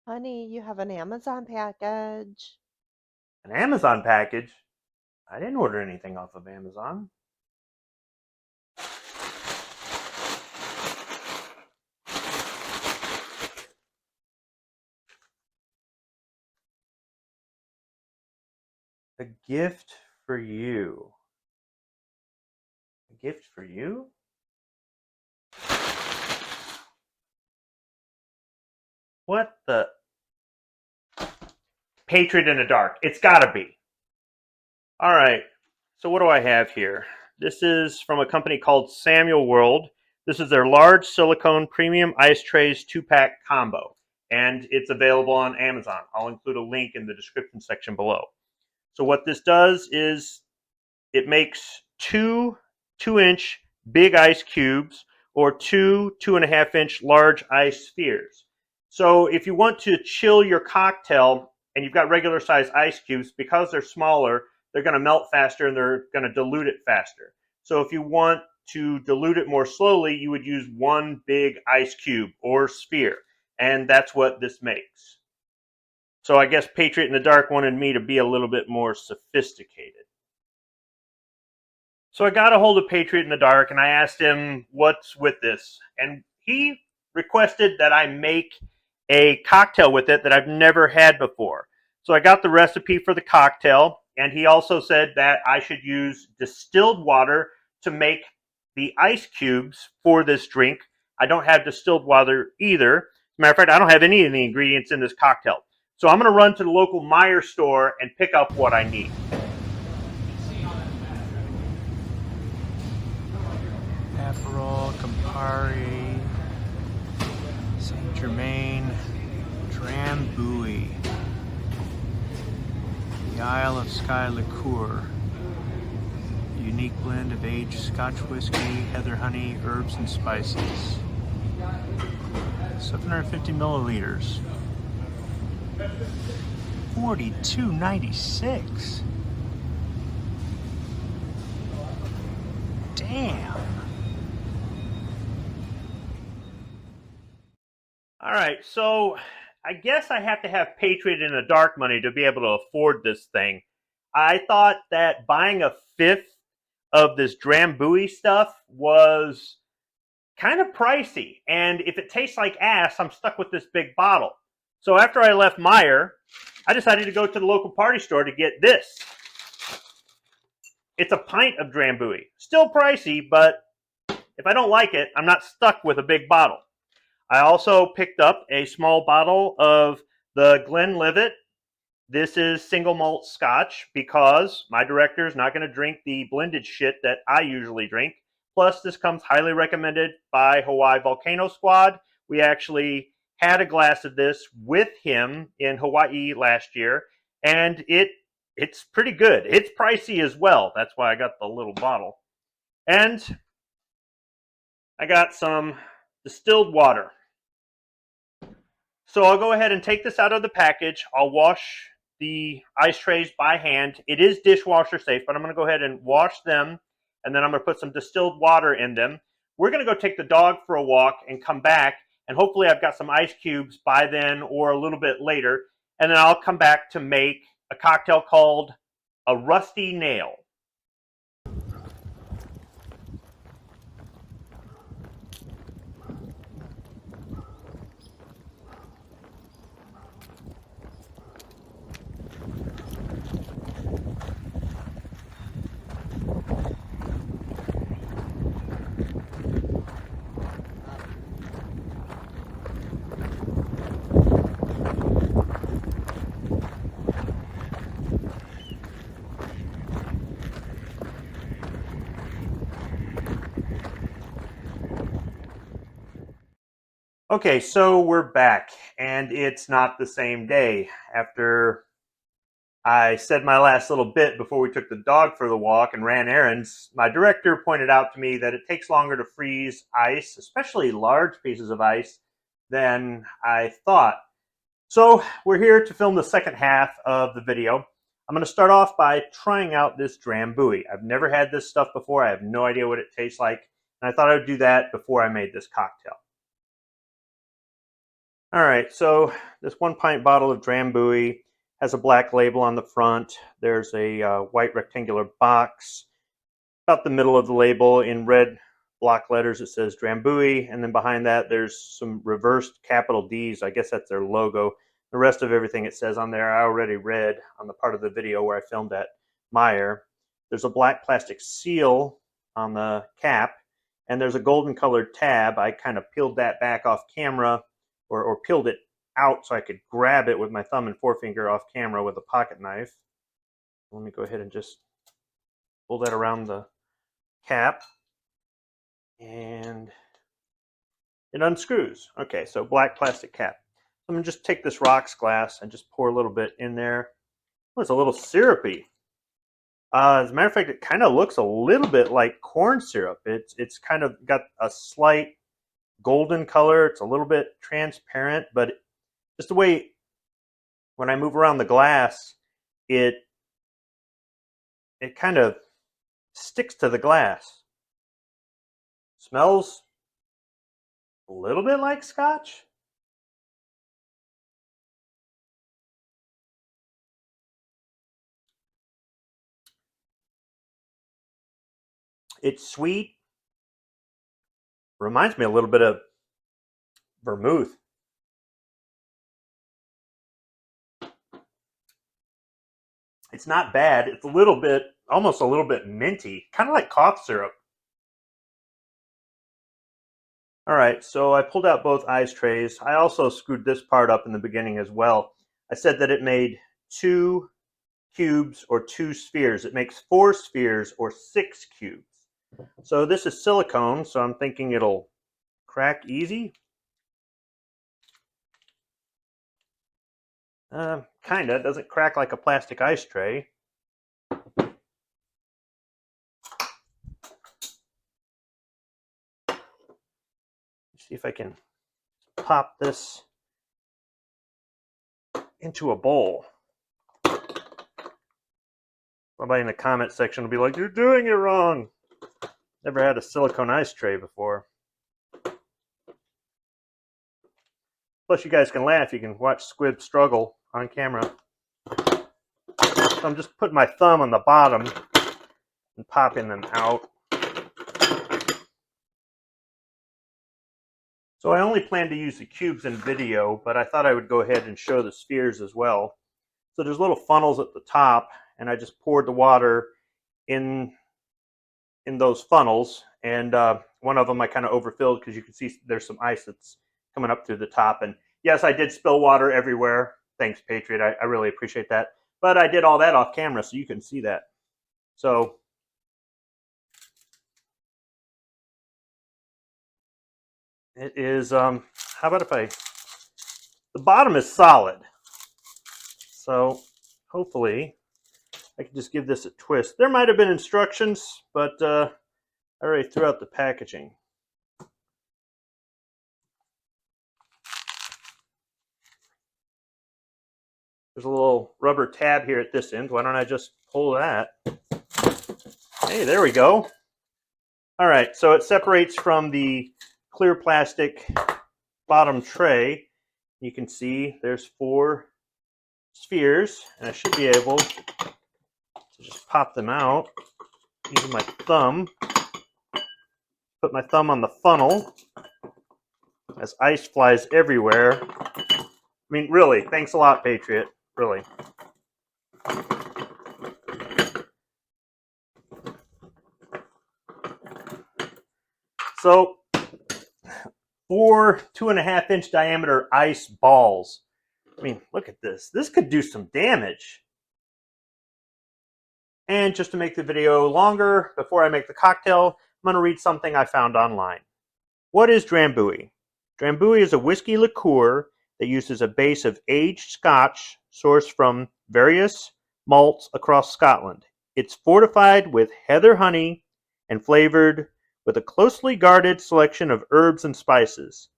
Honey, you have an Amazon package. An Amazon package? I didn't order anything off of Amazon. A gift for you. A gift for you? What the? Patriot in the Dark. It's gotta be. All right. So what do I have here? This is from a company called Samuelworld. This is their large silicone premium ice trays 2-pack combo, and it's available on Amazon. I'll include a link in the description section below. So what this does is it makes two 2-inch big ice cubes or two 2.5-inch large ice spheres. So if you want to chill your cocktail and you've got regular size ice cubes, because they're smaller, they're going to melt faster and they're going to dilute it faster. So if you want to dilute it more slowly, you would use one big ice cube or sphere, and that's what this makes. So I guess Patriot in the Dark wanted me to be a little bit more sophisticated. So I got a hold of Patriot in the Dark and I asked him what's with this. And he requested that I make a cocktail with it that I've never had before. So I got the recipe for the cocktail, and he also said that I should use distilled water to make the ice cubes for this drink. I don't have distilled water either. As a matter of fact, I don't have any of the ingredients in this cocktail. So I'm going to run to the local Meijer store and pick up what I need. Aperol, Campari, Saint Germain, Drambuie, the Isle of Skye liqueur, unique blend of aged Scotch whiskey, heather honey, herbs and spices. 750 milliliters. $42.96. Damn. All right, so I guess I have to have Patriot in the Dark money to be able to afford this thing. I thought that buying a fifth of this Drambuie stuff was kind of pricey, and if it tastes like ass, I'm stuck with this big bottle. So after I left Meijer, I decided to go to the local party store to get this. It's a pint of Drambuie. Still pricey, but if I don't like it, I'm not stuck with a big bottle. I also picked up a small bottle of the Glenlivet. This is single malt Scotch because my director is not going to drink the blended shit that I usually drink. Plus, this comes highly recommended by Hawaii Volcano Squad. We actually had a glass of this with him in Hawaii last year, and it's pretty good. It's pricey as well. That's why I got the little bottle. And I got some distilled water. So I'll go ahead and take this out of the package. I'll wash the ice trays by hand. It is dishwasher safe, but I'm going to go ahead and wash them, and then I'm going to put some distilled water in them. We're going to go take the dog for a walk and come back, and hopefully I've got some ice cubes by then or a little bit later, and then I'll come back to make a cocktail called a Rusty Nail. Okay, so we're back, and it's not the same day. After I said my last little bit before we took the dog for the walk and ran errands, my director pointed out to me that it takes longer to freeze ice, especially large pieces of ice, than I thought. So we're here to film the second half of the video. I'm going to start off by trying out this Drambuie. I've never had this stuff before. I have no idea what it tastes like, and I thought I would do that before I made this cocktail. All right, so this 1 pint bottle of Drambuie has a black label on the front. There's a white rectangular box. About the middle of the label in red block letters it says Drambuie, and then behind that there's some reversed capital D's. I guess that's their logo. The rest of everything it says on there I already read on the part of the video where I filmed at Meyer. There's a black plastic seal on the cap, and there's a golden colored tab. I kind of peeled that back off camera, or peeled it out so I could grab it with my thumb and forefinger off camera with a pocket knife. Let me go ahead and just pull that around the cap, and it unscrews. Okay, so black plastic cap. I'm gonna just take this rocks glass and just pour a little bit in there. Oh, it's a little syrupy. As a matter of fact, it kind of looks a little bit like corn syrup. It's kind of got a slight golden color. It's a little bit transparent, but just the way when I move around the glass, it kind of sticks to the glass. Smells a little bit like Scotch. It's sweet. Reminds me a little bit of vermouth. It's not bad. It's a little bit, almost a little bit minty, kind of like cough syrup. All right, so I pulled out both ice trays. I also screwed this part up in the beginning as well. I said that it made 2 cubes or 2 spheres. It makes 4 spheres or 6 cubes. So this is silicone, so I'm thinking it'll crack easy. Kinda. It doesn't crack like a plastic ice tray. See if I can pop this into a bowl. Somebody in the comment section will be like, "You're doing it wrong." Never had a silicone ice tray before. Plus, you guys can laugh. You can watch Squib struggle on camera. So I'm just putting my thumb on the bottom and popping them out. So I only plan to use the cubes in video, but I thought I would go ahead and show the spheres as well. So there's little funnels at the top, and I just poured the water in those funnels, and one of them I kind of overfilled because you can see there's some ice that's coming up through the top. And yes, I did spill water everywhere. Thanks, Patriot. I really appreciate that. But I did all that off camera, so you can see that. So it is, how about if the bottom is solid. So hopefully I can just give this a twist. There might have been instructions, but I already threw out the packaging. There's a little rubber tab here at this end. Why don't I just pull that? Hey, there we go. All right, so it separates from the clear plastic bottom tray. You can see there's 4 spheres, and I should be able to just pop them out using my thumb. Put my thumb on the funnel as ice flies everywhere. I mean, really, thanks a lot, Patriot. Really. So, 4 2.5-inch diameter ice balls. I mean, look at this. This could do some damage. And just to make the video longer, before I make the cocktail, I'm going to read something I found online. What is Drambuie? Drambuie is a whiskey liqueur that uses a base of aged Scotch sourced from various malts across Scotland. It's fortified with heather honey and flavored with a closely guarded selection of herbs and spices.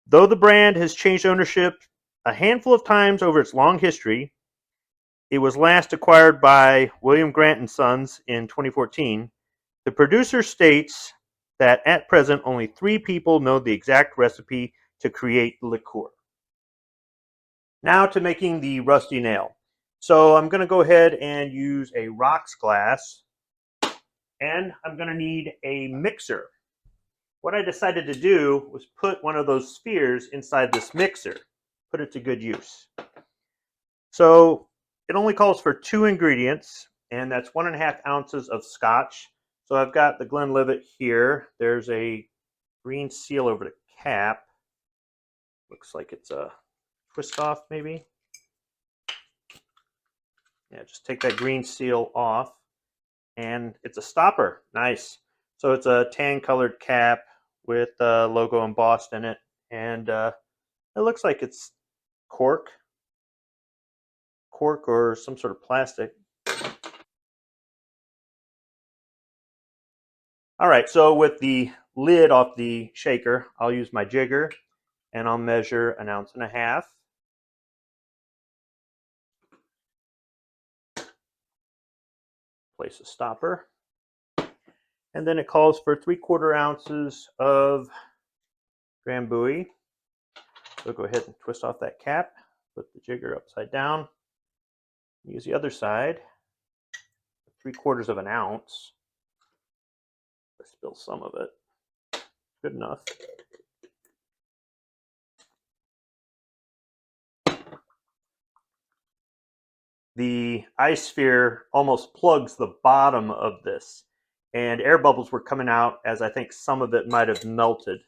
Though the brand has changed ownership a handful of times over its long history, it was last acquired by William Grant & Sons in 2014. The producer states that at present only 3 people know the exact recipe to create the liqueur. Now to making the rusty nail. So I'm going to go ahead and use a rocks glass, and I'm going to need a mixer. What I decided to do was put one of those spheres inside this mixer, put it to good use. So it only calls for 2 ingredients, and that's 1.5 ounces of Scotch. So I've got the Glenlivet here. There's a green seal over the cap. Looks like it's a twist off maybe. Yeah, just take that green seal off, and it's a stopper. Nice. So it's a tan colored cap with the logo embossed in it, and it looks like it's cork or some sort of plastic. All right, so with the lid off the shaker, I'll use my jigger, and I'll measure 1.5 ounces. Place a stopper, and then it calls for 3/4 ounces of Drambuie. So go ahead and twist off that cap, put the jigger upside down, use the other side, 3/4 ounce. I spill some of it. Good enough. The ice sphere almost plugs the bottom of this, and air bubbles were coming out as I think some of it might have melted.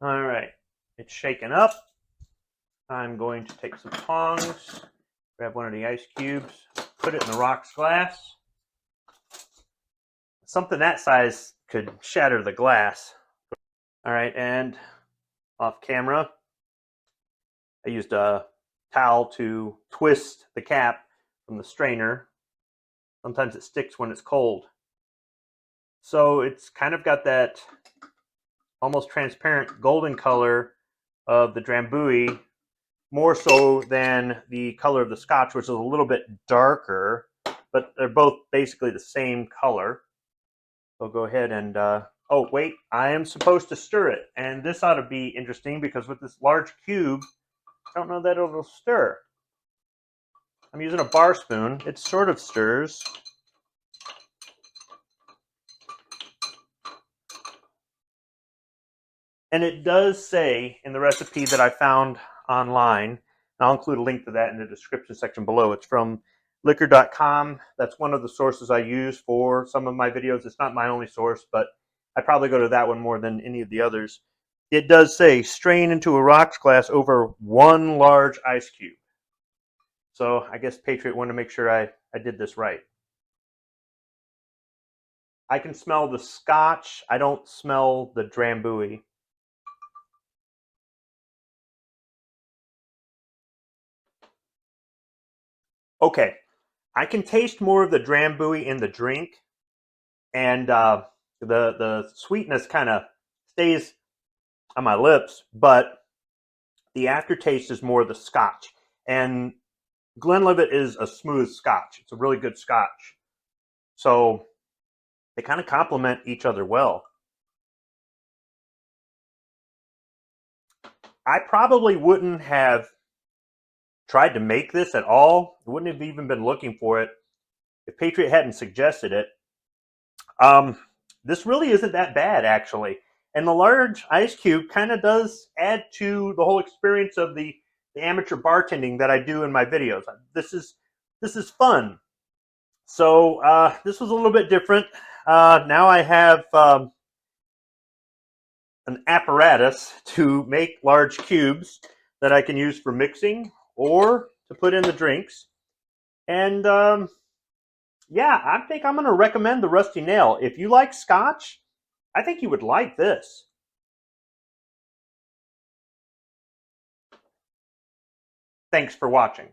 All right, it's shaken up. I'm going to take some tongs, grab one of the ice cubes, put it in the rocks glass. Something that size could shatter the glass. All right, and off camera, I used a towel to twist the cap from the strainer. Sometimes it sticks when it's cold. So it's kind of got that almost transparent golden color of the Drambuie, more so than the color of the Scotch, which is a little bit darker, but they're both basically the same color. So go ahead and, oh wait, I am supposed to stir it. And this ought to be interesting because with this large cube, I don't know that it'll stir. I'm using a bar spoon. It sort of stirs. And it does say in the recipe that I found online, and I'll include a link to that in the description section below. It's from liqueur.com. That's one of the sources I use for some of my videos. It's not my only source, but I probably go to that one more than any of the others. It does say strain into a rocks glass over 1 large ice cube. So I guess Patriot wanted to make sure I did this right. I can smell the Scotch. I don't smell the Drambuie. Okay, I can taste more of the Drambuie in the drink, and the sweetness kind of stays on my lips, but the aftertaste is more the Scotch. And Glenlivet is a smooth Scotch. It's a really good Scotch. So they kind of complement each other well. I probably wouldn't have tried to make this at all. I wouldn't have even been looking for it if Patriot hadn't suggested it. This really isn't that bad, actually. And the large ice cube kind of does add to the whole experience of the amateur bartending that I do in my videos. This is fun. So this was a little bit different. Now I have an apparatus to make large cubes that I can use for mixing or to put in the drinks. And yeah, I think I'm going to recommend the Rusty Nail. If you like Scotch, I think you would like this. Thanks for watching.